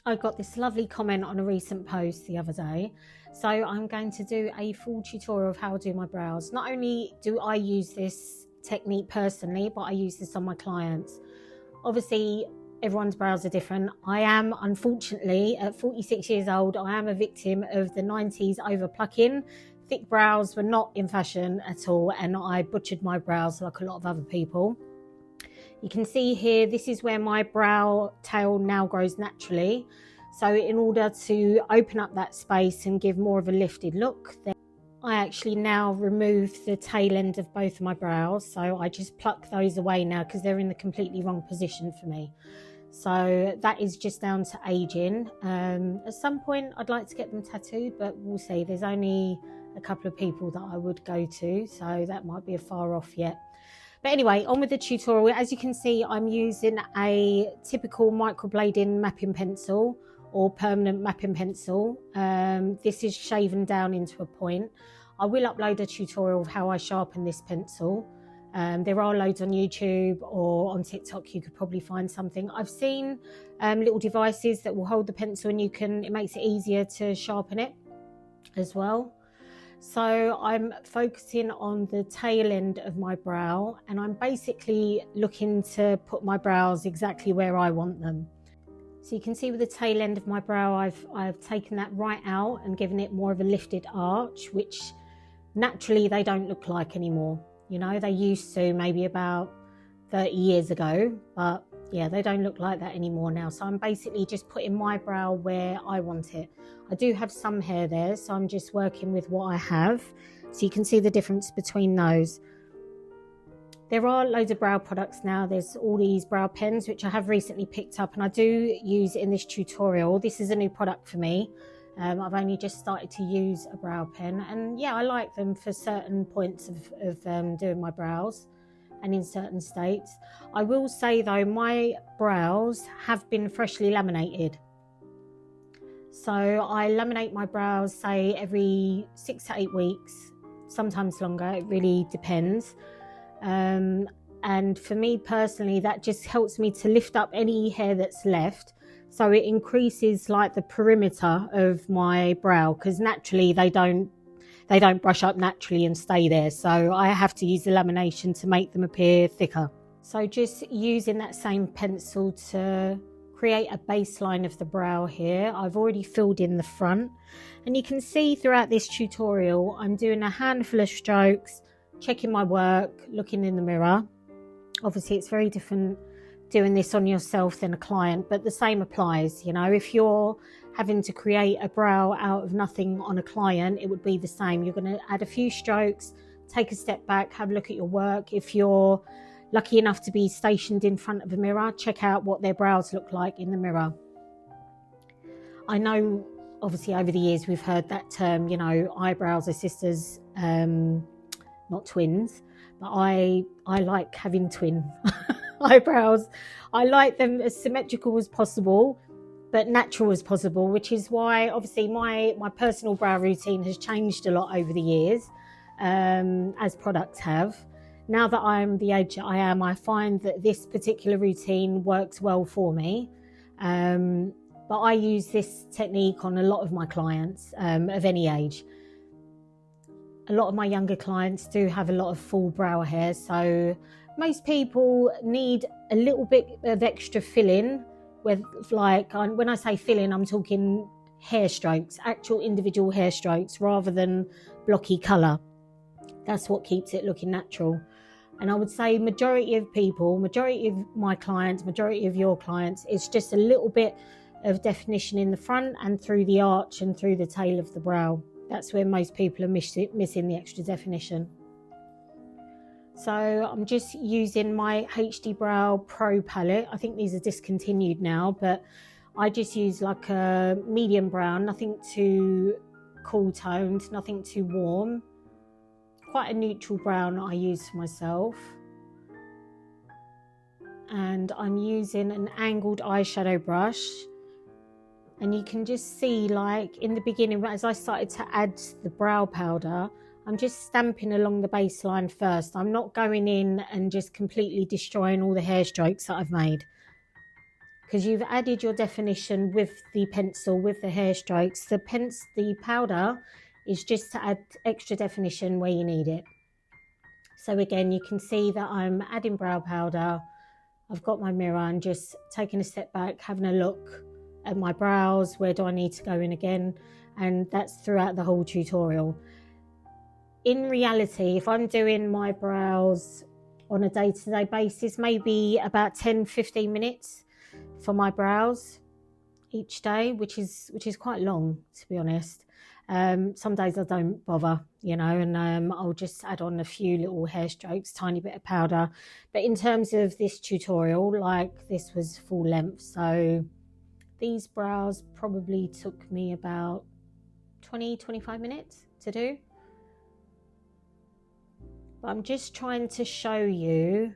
I got this lovely comment on a recent post the other day. So I'm going to do a full tutorial of how to do my brows. Not only do I use this technique personally, but I use this on my clients. Obviously, everyone's brows are different. I am, unfortunately, at 46 years old, I am a victim of the 90s over plucking. Thick brows were not in fashion at all, and I butchered my brows like a lot of other people. You can see here, this is where my brow tail now grows naturally. So in order to open up that space and give more of a lifted look, then I actually now remove the tail end of both of my brows. So I just pluck those away now because they're in the completely wrong position for me. So that is just down to aging. At some point I'd like to get them tattooed, but we'll see. There's only a couple of people that I would go to, so that might be a far off yet. But anyway, on with the tutorial. As you can see, I'm using a typical microblading mapping pencil or permanent mapping pencil. This is shaven down into a point. I will upload a tutorial of how I sharpen this pencil. There are loads on YouTube or on TikTok. You could probably find something. I've seen little devices that will hold the pencil and it makes it easier to sharpen it as well. So I'm focusing on the tail end of my brow, and I'm basically looking to put my brows exactly where I want them. So you can see with the tail end of my brow, I've taken that right out and given it more of a lifted arch, which naturally they don't look like anymore. You know, they used to maybe about 30 years ago, but yeah, they don't look like that anymore now. So I'm basically just putting my brow where I want it. I do have some hair there, so I'm just working with what I have. So you can see the difference between those. There are loads of brow products now. There's all these brow pens, which I have recently picked up and I do use in this tutorial. This is a new product for me. I've only just started to use a brow pen, and yeah, I like them for certain points of doing my brows and in certain states. I will say though, my brows have been freshly laminated. So I laminate my brows, say every 6 to 8 weeks, sometimes longer, it really depends. And for me personally, that just helps me to lift up any hair that's left. So it increases like the perimeter of my brow, because naturally they don't brush up naturally and stay there. So I have to use the lamination to make them appear thicker. So just using that same pencil to create a baseline of the brow here. I've already filled in the front, and you can see throughout this tutorial, I'm doing a handful of strokes, checking my work, looking in the mirror. Obviously it's very different doing this on yourself than a client, but the same applies. You know, if you're having to create a brow out of nothing on a client, it would be the same. You're going to add a few strokes, take a step back, have a look at your work. If you're lucky enough to be stationed in front of a mirror, check out what their brows look like in the mirror. I know obviously over the years we've heard that term, you know, eyebrows are sisters, not twins, but I like having twin eyebrows. I like them as symmetrical as possible, but natural as possible, which is why obviously my personal brow routine has changed a lot over the years, as products have. Now that I'm the age that I am, I find that this particular routine works well for me. But I use this technique on a lot of my clients of any age. A lot of my younger clients do have a lot of full brow hair, so most people need a little bit of extra filling. With when I say filling, I'm talking hair strokes, actual individual hair strokes, rather than blocky colour. That's what keeps it looking natural. And I would say majority of people, majority of my clients, majority of your clients, it's just a little bit of definition in the front and through the arch and through the tail of the brow. That's where most people are missing the extra definition. So I'm just using my HD Brow Pro palette. I think these are discontinued now, but I just use like a medium brown, nothing too cool toned, nothing too warm. Quite a neutral brown I use for myself. And I'm using an angled eyeshadow brush. And you can just see, like in the beginning, as I started to add the brow powder, I'm just stamping along the baseline first. I'm not going in and just completely destroying all the hair strokes that I've made, because you've added your definition with the pencil, with the hair strokes. The powder is just to add extra definition where you need it. So again, you can see that I'm adding brow powder. I've got my mirror and just taking a step back, having a look at my brows. Where do I need to go in again? And that's throughout the whole tutorial. In reality, if I'm doing my brows on a day-to-day basis, maybe about 10-15 minutes for my brows each day, which is quite long, to be honest. Some days I don't bother, you know, and I'll just add on a few little hair strokes, tiny bit of powder. But in terms of this tutorial, like, this was full length, so these brows probably took me about 20-25 minutes to do. But I'm just trying to show you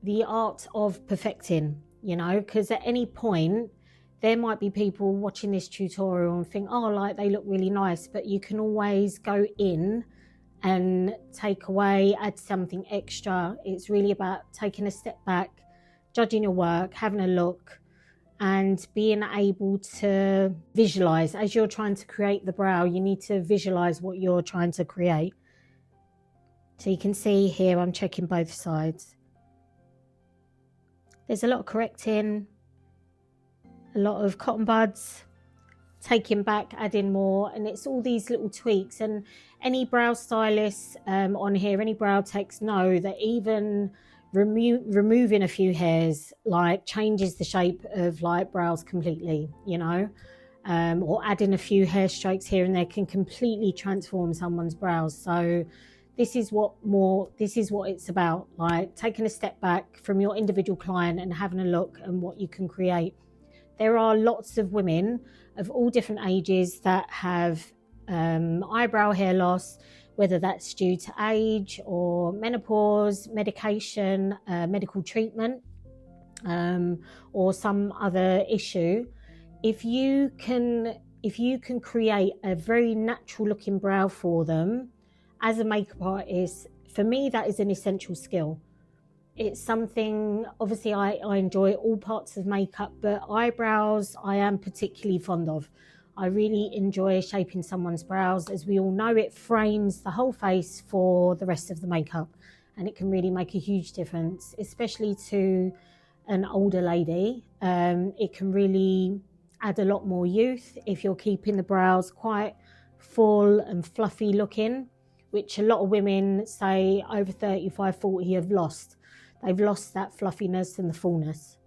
the art of perfecting, you know, because at any point there might be people watching this tutorial and think, oh, like, they look really nice, but you can always go in and take away, add something extra. It's really about taking a step back, judging your work, having a look, and being able to visualize. As you're trying to create the brow, you need to visualize what you're trying to create. So you can see here, I'm checking both sides. There's a lot of correcting, a lot of cotton buds, taking back, adding more, and it's all these little tweaks. And any brow stylists on here, any brow techs know that even removing a few hairs, like, changes the shape of, like, brows completely, you know, or adding a few hair strokes here and there can completely transform someone's brows. So this is what it's about, like, taking a step back from your individual client and having a look at what you can create. There are lots of women of all different ages that have eyebrow hair loss, whether that's due to age or menopause, medication, medical treatment, or some other issue. If you can create a very natural looking brow for them, as a makeup artist, for me, that is an essential skill. It's something, obviously, I enjoy all parts of makeup, but eyebrows I am particularly fond of. I really enjoy shaping someone's brows. As we all know, it frames the whole face for the rest of the makeup, and it can really make a huge difference, especially to an older lady. It can really add a lot more youth if you're keeping the brows quite full and fluffy looking, which a lot of women, say over 35, 40, have lost. They've lost that fluffiness and the fullness.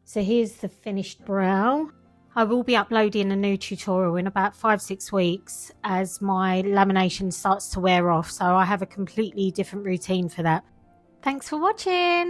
So here's the finished brow. I will be uploading a new tutorial in about 5-6 weeks as my lamination starts to wear off. So I have a completely different routine for that. Thanks for watching.